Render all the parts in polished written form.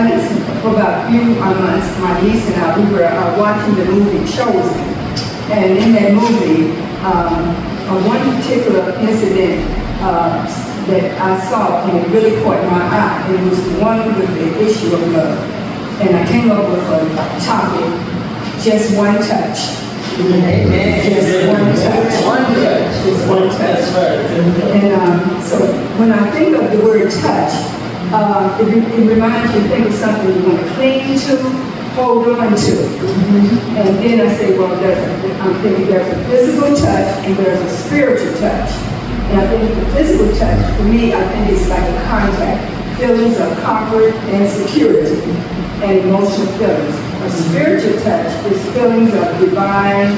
just, for about a few months, my niece and I, we were watching the movie Chosen. And in that movie, one particular incident that I saw, and it really caught my eye. It was the one with the issue of love. And I came up with a topic, just one touch. Amen. Just one touch. One touch. Just one touch. That's right. And so when I think of the word touch, it reminds you to think of something you want to cling to, hold on to. And then I say, well, I'm thinking there's a physical touch and there's a spiritual touch. And I think the physical touch, for me, I think it's like a contact, feelings of comfort and security and emotional feelings. A spiritual touch is feelings of divine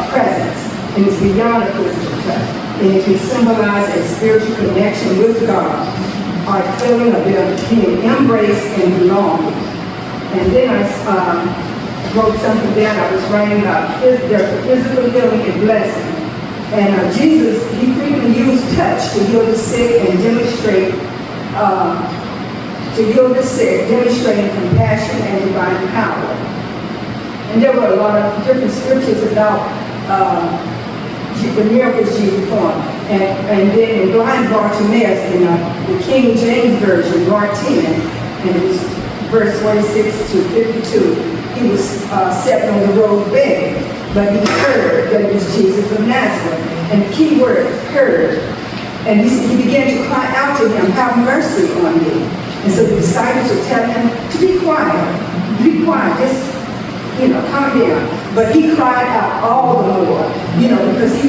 presence, and it's beyond a physical touch. And it can symbolize a spiritual connection with God, or a feeling of being embraced and belonging. And then I wrote something down. I was writing about there's a physical healing and blessing. And Jesus, he frequently used touch to heal the sick and demonstrating compassion and divine power. And there were a lot of different scriptures about the miracles Jesus performed. And then in blind Bartimaeus, in the King James Version, Mark 10, and it was verse 46 to 52, he was sitting on the road begging, but he heard that it was Jesus of Nazareth. And the key word, heard. And he began to cry out to him, have mercy on me. And so the disciples would tell him to be quiet, just, calm down. But he cried out all the more, because he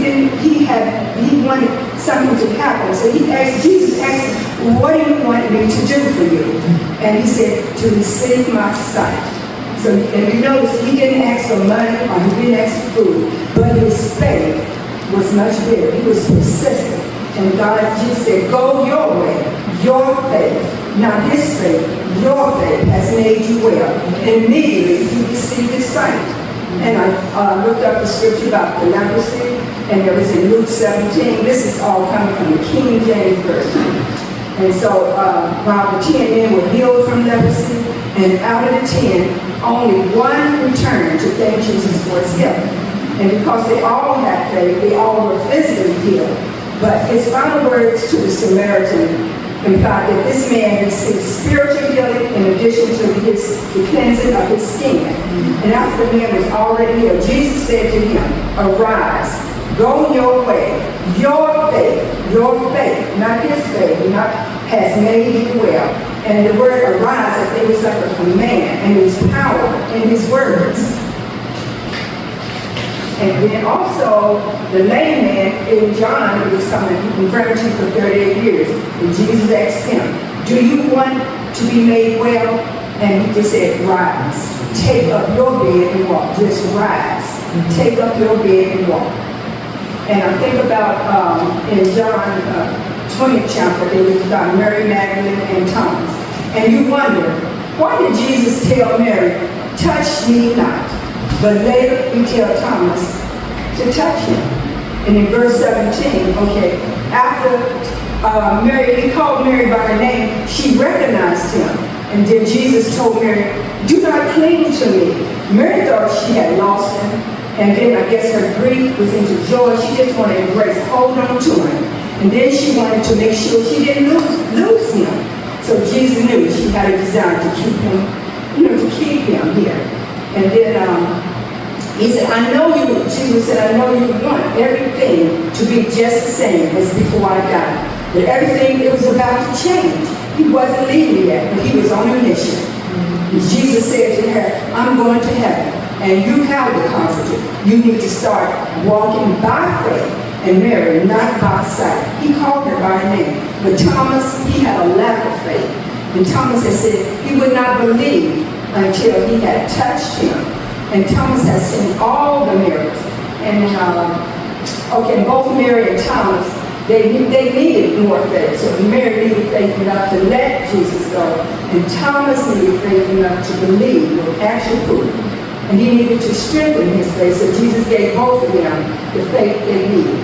wanted something to happen. So Jesus asked him, what do you want me to do for you? And he said, to receive my sight. So, and you notice he didn't ask for money or he didn't ask for food, but his faith was much bigger. He was persistent. And Jesus said, go your way, your faith, not his faith, your faith has made you well. And immediately he received his sight. And I looked up the scripture about the leprosy, and it was in Luke 17. This is all coming from the King James Version. And so while the 10 men were healed from leprosy, and out of the 10, only one returned to thank Jesus for his healing. And because they all had faith, they all were physically healed. But his final words to the Samaritan implied that this man received spiritual healing in addition to the cleansing of his skin. And after the man was already healed, Jesus said to him, arise, go your way. Your faith, not his faith, has made you well. And the word arise, I think, was like a command, and it was power in his words. And then also, the lame man in John, who was coming from infirmity for 38 years, and Jesus asked him, do you want to be made well? And he just said, rise. Take up your bed and walk. Just rise. Take up your bed and walk. And I think about in John 20th chapter, it was about Mary Magdalene and Thomas. And you wonder, why did Jesus tell Mary, touch me not? But later he tell Thomas to touch him. And in verse 17, after Mary, he called Mary by her name, she recognized him. And then Jesus told Mary, do not cling to me. Mary thought she had lost him. And then I guess her grief was into joy. She just wanted to embrace, hold on to him. And then she wanted to make sure she didn't lose him. So Jesus knew she had a desire to keep him, here. And then he said, Jesus said, I know you want everything to be just the same as before I died. But everything, it was about to change. He wasn't leaving yet, but he was on a mission. And Jesus said to her, I'm going to heaven, and you have the Comforter. You need to start walking by faith. And Mary, not by sight. He called her by her name. But Thomas, he had a lack of faith. And Thomas had said he would not believe until he had touched him. And Thomas had seen all the miracles. And both Mary and Thomas, they needed more faith. So Mary needed faith enough to let Jesus go. And Thomas needed faith enough to believe with actual proof. And he needed to strengthen his faith. So Jesus gave both of them the faith they needed.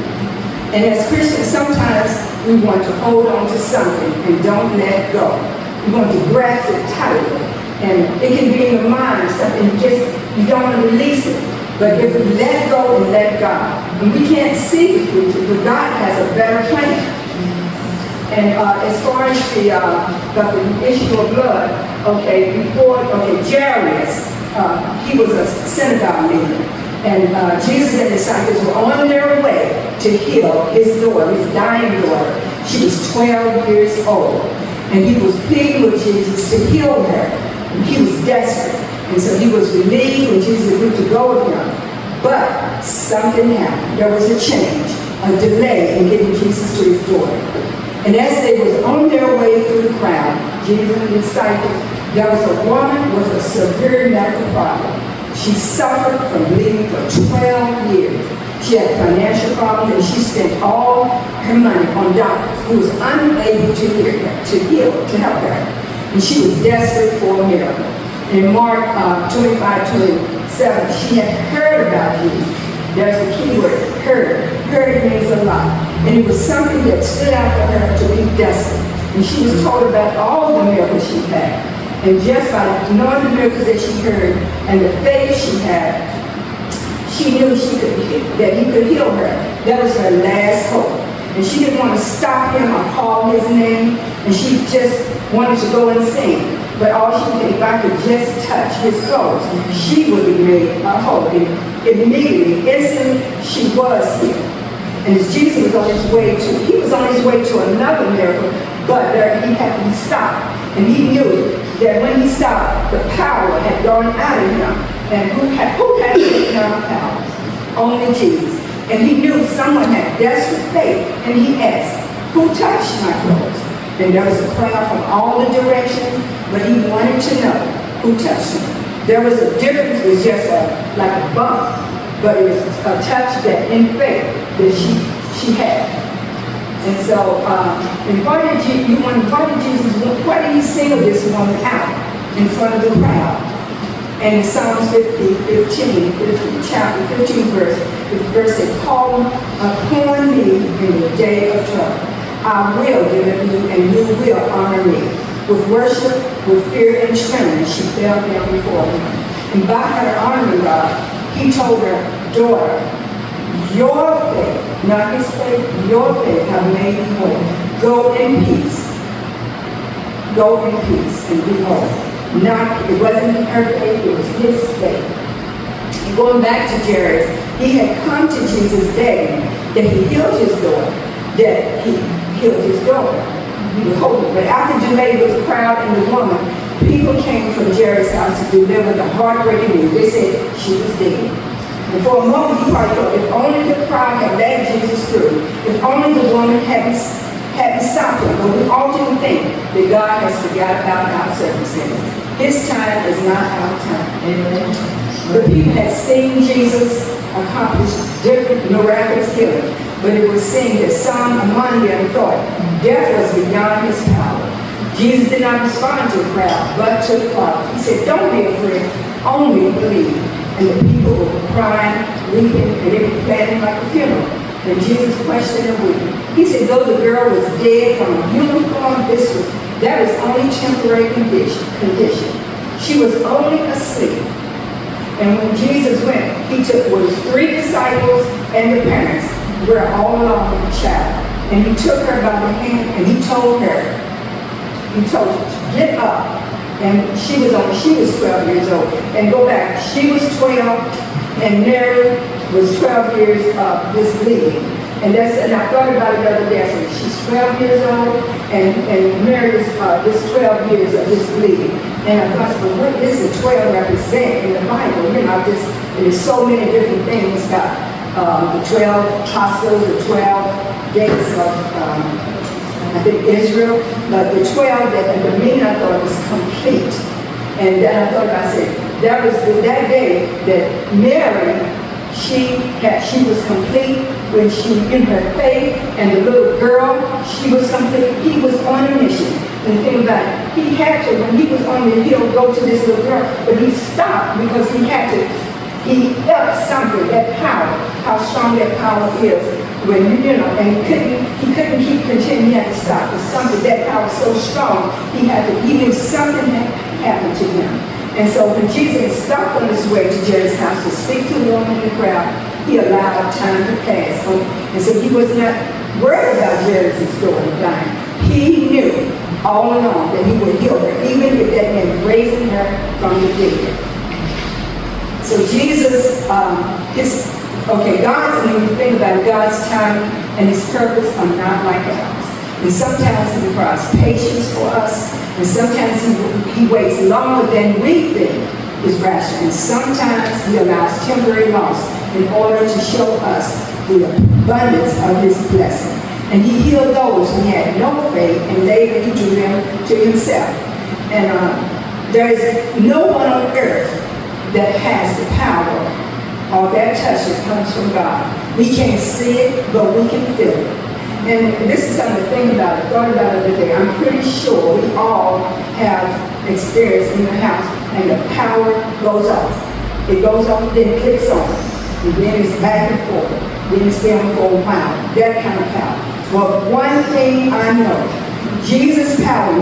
And as Christians, sometimes we want to hold on to something and don't let go. We want to grasp it tightly. And it can be in your mind, something you don't want to release it. But if we let go and let God, and we can't see the future, but God has a better plan. And as far as the issue of blood, Jairus, he was a synagogue leader. And Jesus and his disciples were on their way to heal his daughter, his dying daughter. She was 12 years old. And he was pleading with Jesus to heal her. And he was desperate. And so he was relieved when Jesus agreed to go with him. But something happened. There was a change, a delay in getting Jesus to his daughter. And as they was on their way through the crowd, Jesus and his disciples, there was a woman with a severe medical problem. She suffered from bleeding for 12 years. She had financial problems, and she spent all her money on doctors who was unable to help her. And she was desperate for a miracle. In Mark 25:27, she had heard about Jesus. There's the key word, heard. Heard means a lot. And it was something that stood out for her to be desperate. And she was told about all the miracles she had. And just by knowing the miracles that she heard and the faith she had, she knew that he could heal her. That was her last hope. And she didn't want to stop him or call his name. And she just wanted to go and sing. But all she did, if I could just touch his clothes, she would be made whole. And immediately, instantly, she was healed. And as Jesus was on his way to another miracle, but he had to stop. And he knew that when he stopped, the power had gone out of him. And who had taken out power? Only Jesus. And he knew someone had desperate faith. And he asked, who touched my clothes? And there was a crowd from all the directions, but he wanted to know who touched him. There was a difference. It was just like a bump, but it was a touch that in faith that she had. And so, why did he single this woman out in front of the crowd? And in Psalms 15, chapter 15, verse 8, call upon me in the day of trouble. I will deliver you, and you will honor me. With worship, with fear and trembling, she fell down before him. And by her honoring God, he told her, daughter, your faith, not his faith, your faith have made you whole. Go in peace. Go in peace and be whole. It wasn't her faith, it was his faith. And going back to Jairus, he had come to Jesus daily, that he healed his daughter, that he healed his daughter. He was hoping. But after delay with the crowd and the woman, people came from Jairus' house to deliver the heartbreaking news. They said she was dead. And for a moment, he probably thought, if only the crowd had led Jesus through, if only the woman hadn't stopped him. But we often think that God has forgot about our circumstances. His time is not our time. Amen. The people had seen Jesus accomplish different miraculous healing, but it was seen that some among them thought death was beyond his power. Jesus did not respond to the crowd, but to the Father. He said, don't be afraid, only believe. And the people were crying, weeping, and they were planning like a funeral. And Jesus questioned them weeping. He said, though the girl was dead from a human form, that was only temporary condition. She was only asleep. And when Jesus went, he took with his 3 disciples and the parents, were all along with the child. And he took her by the hand and he told her, get up. And she was 12 years old. And go back, she was 12 and Mary was 12 years of this bleeding. And I thought about it the other day. I said, she's 12 years old and Mary's this 12 years of this bleeding. And I thought, well, what does the 12 represent in the Bible? There's so many different things about the 12 apostles, the 12 gates of I think Israel, but the 12 the meaning I thought was complete. And then I thought I said, that was that day that Mary, she was complete when she in her faith, and the little girl, she was complete. He was on a mission. And think about it, he had to, when he was on the hill, go to this little girl, but he stopped because he felt something, that power, how strong that power is. When and he couldn't keep continuing, he had to stop. Because something, that power was so strong, he knew something had happened to him. And so when Jesus stopped on his way to Jairus' house to speak to the woman in the crowd, he allowed time to pass. And so he was not worried about Jairus' daughter dying. He knew all along that he would heal her, even if that meant raising her from the dead. So Jesus, God's, when you think about it, God's time and his purpose are not like ours. And sometimes he requires patience for us, and sometimes he waits longer than we think is rational. And sometimes he allows temporary loss in order to show us the abundance of his blessing. And he healed those who had no faith, and later he drew them to himself. And there is no one on earth that has the power or that touch that comes from God. We can't see it, but we can feel it. And this is something to think about. I thought about it today. I'm pretty sure we all have experience in the house, and the power goes off. It goes off, then it clicks on, and then it's back and forth. Then it's down for a while. That kind of power. Well, one thing I know, Jesus' power